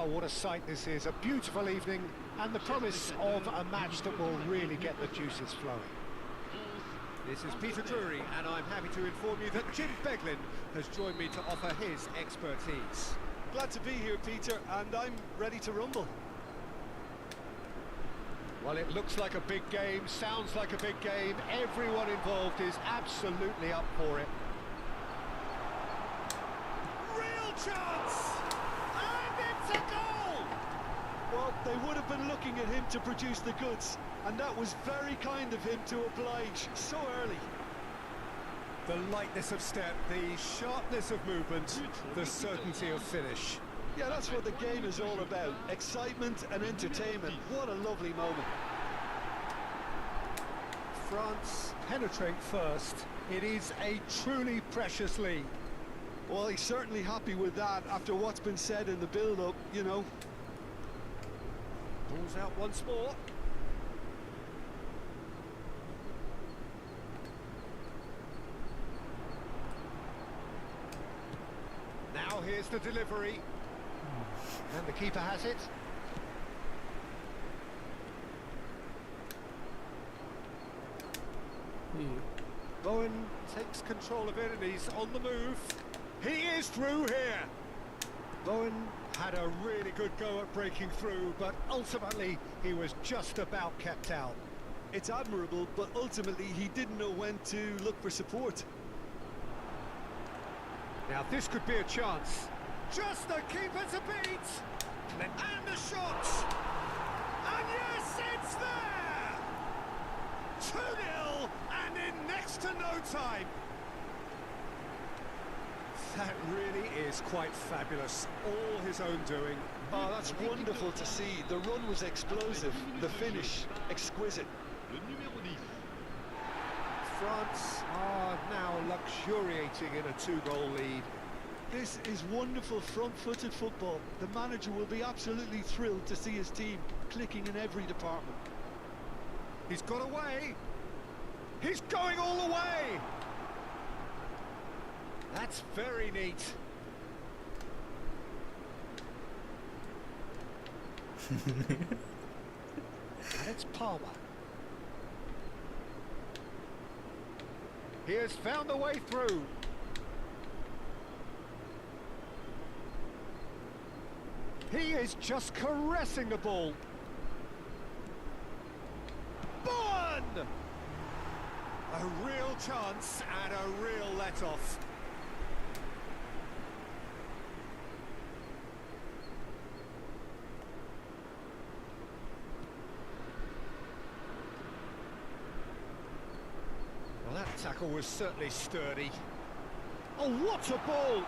Well, what a sight this is. A beautiful evening and the promise of a match that will really get the juices flowing. This is Peter Drury, and I'm happy to inform you that Jim Beglin has joined me to offer his expertise. Glad to be here, Peter, and I'm ready to rumble. Well, it looks like a big game, sounds like a big game. Everyone involved is absolutely up for it. Real chance! And it's a goal! Well, they would have been looking at him to produce the goods, and that was very kind of him to oblige so early. The lightness of step, the sharpness of movement, the certainty of finish. Yeah, that's what the game is all about. Excitement and entertainment. What a lovely moment. France penetrate first. It is a truly precious lead. Well, he's certainly happy with that after what's been said in the build-up, you know. Pulls out once more. Now here's the delivery. And the keeper has it. Bowen takes control of it and he's on the move. He is through here. Bowen had a really good go at breaking through, but ultimately he was just about kept out. It's admirable, but ultimately he didn't know when to look for support. Now this could be a chance. Just the keeper to beat. And the shot. And yes, it's there. 2-0 and in next to no time. That really is quite fabulous. All his own doing. Oh, that's wonderful to see. The run was explosive. The finish, exquisite. France are now luxuriating in a 2-goal lead. This is wonderful front-footed football. The manager will be absolutely thrilled to see his team clicking in every department. He's got away. He's going all the way. That's very neat. And it's Palmer. He has found a way through. He is just caressing the ball. Bowen! A real chance and a real let-off. Well, that tackle was certainly sturdy. Oh, what a ball!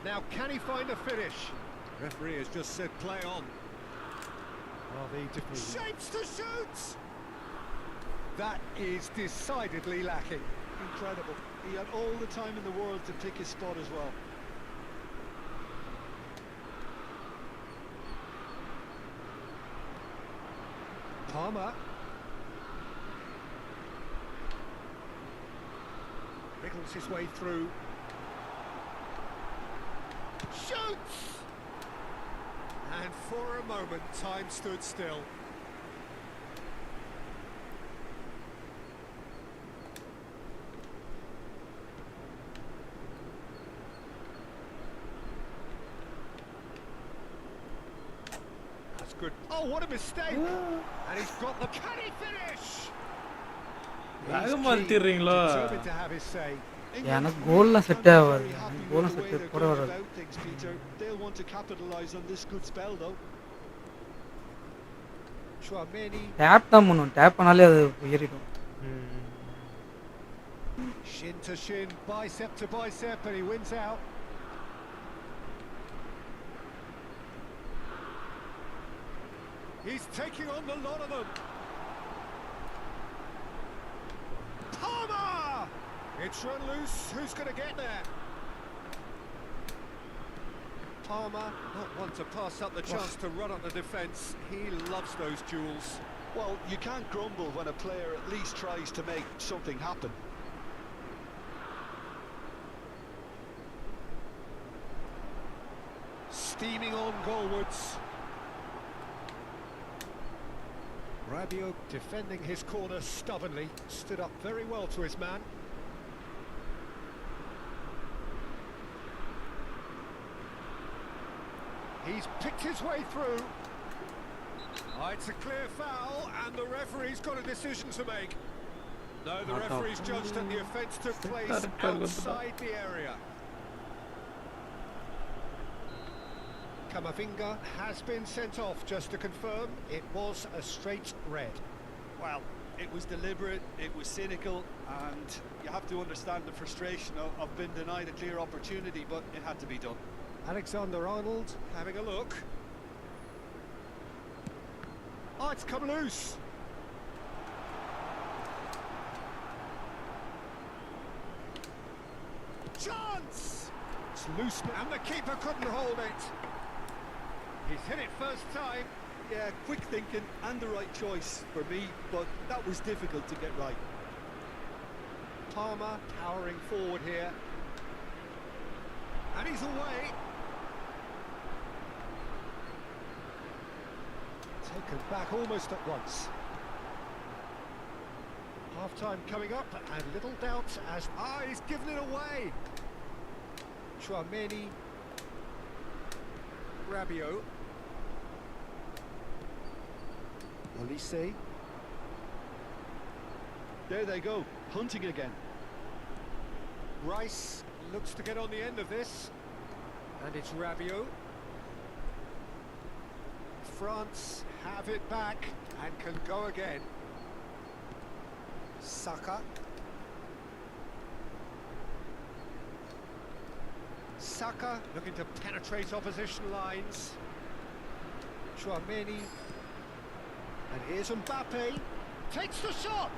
Now, can he find a finish? Referee has just said play on. Shapes to shoot! That is decidedly lacking. Incredible. He had all the time in the world to pick his spot as well. Palmer. Wriggles his way through. Shoots! And for a moment, time stood still. That's good. Oh, what a mistake! And he's got the... Can he finish? Determined to have his say. எனக்கு கோல்லாம் set ஆகாது கோல்லாம் set போட வராது They'll want to capitalize on this good spell though. Tape தான் பண்ணும் tape பண்ணாலே அது ஏறிடும் Shin to shin, bicep to bicep, and he wins out. He's taking on the lot of them. Palmer! It's run loose. Who's going to get there? Palmer, not one to pass up the chance to run on the defence. He loves those duels. Well, you can't grumble when a player at least tries to make something happen. steaming on goalwards. Rabiot defending his corner stubbornly, stood up very well to his man. He's picked his way through. Oh, it's a clear foul, and the referee's got a decision to make. No, the referee's judged that the offence took place outside the area. Kamavinga has been sent off, just to confirm, it was a straight red. Well, it was deliberate, it was cynical, and you have to understand the frustration of being denied a clear opportunity, but it had to be done. Alexander-Arnold having a look. Oh, it's come loose. Chance! It's loose, and the keeper couldn't hold it. He's hit it first time. Yeah, quick thinking and the right choice for me, but that was difficult to get right. Palmer powering forward here. And he's away. Taken back almost at once. Half-time coming up, and little doubt as... Ah, he's given it away! Chouameni. Rabiot. Olise. There they go, hunting again. Rice looks to get on the end of this. And it's Rabiot. France have it back and can go again. Saka. Saka looking to penetrate opposition lines. Chouameni. And here's Mbappe. Takes the shot!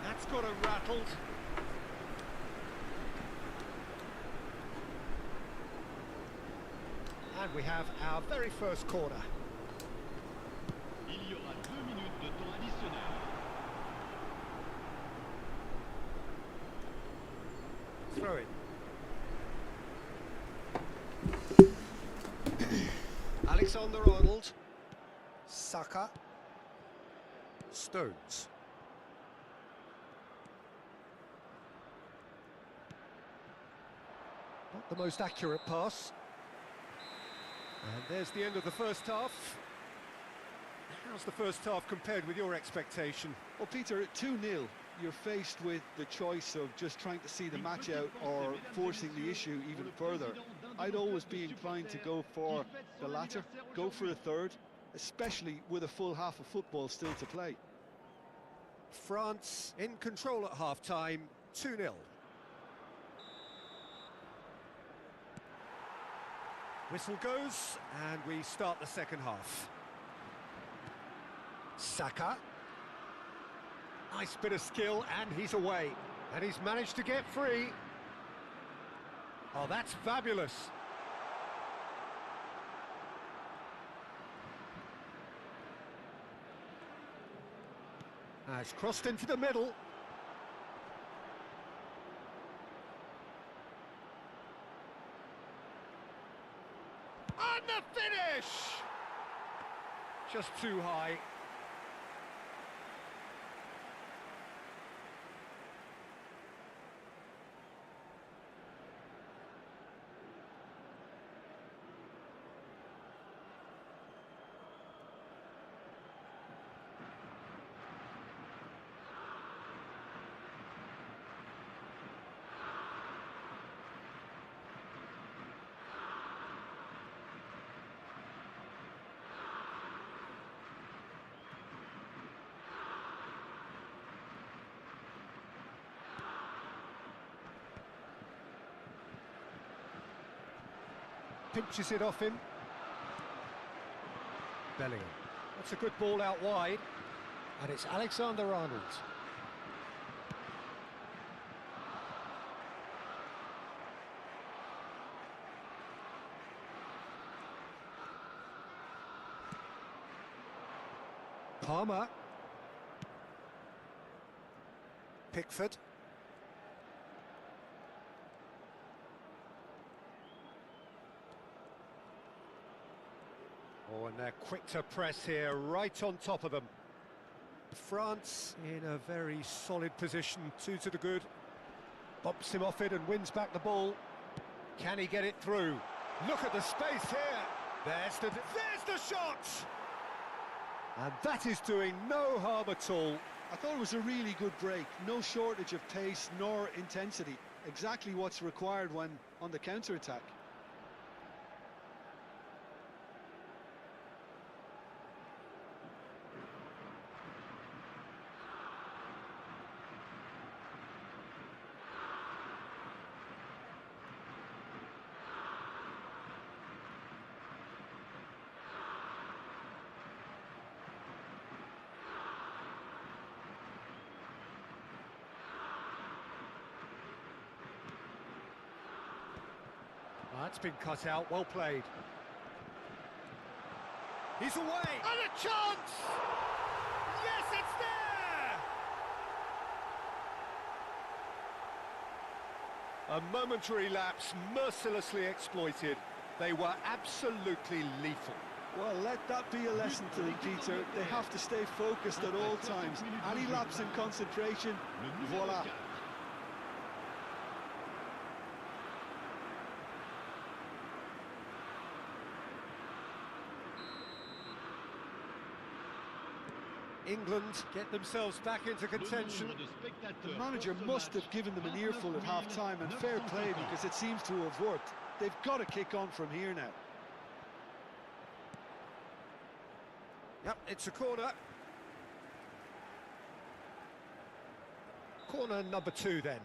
That's got him rattled. And we have our very first corner. Il y aura 2 minutes de temps additionnel. Throw it. Alexander-Arnold. Saka. Stones. Not the most accurate pass. And there's the end of the first half. How's the first half compared with your expectation? Well, Peter, 2-0. You're faced with the choice of just trying to see the match out or forcing the issue even further. I'd always be inclined to go for the latter, go for a third, especially with a full half of football still to play. France in control at half-time, 2-0. Whistle goes, and we start the second half. Saka. Nice bit of skill, and he's away. And he's managed to get free. Oh, that's fabulous. It's crossed into the middle. And the finish! Just too high. Pinches it off him. Bellingham. That's a good ball out wide. And it's Alexander-Arnold. Palmer. Pickford. Oh, and they're quick to press here, right on top of them. France in a very solid position, 2 to the good. Bumps him off it and wins back the ball. Can he get it through? Look at the space here. There's the shot! And that is doing no harm at all. I thought it was a really good break. No shortage of pace nor intensity. Exactly what's required when on the counter-attack. That's been cut out, well played. He's away! And a chance! Yes, it's there! A momentary lapse, mercilessly exploited. They were absolutely lethal. Well, let that be a lesson to them, Peter. They have to stay focused at all times. Any lapse in concentration, voila. England get themselves back into contention. The manager must have given them an earful at half-time, and fair play, because it seems to have worked. They've got to kick on from here now. Yep, it's a corner. Corner number 2 then.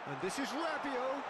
And this is Rabiot.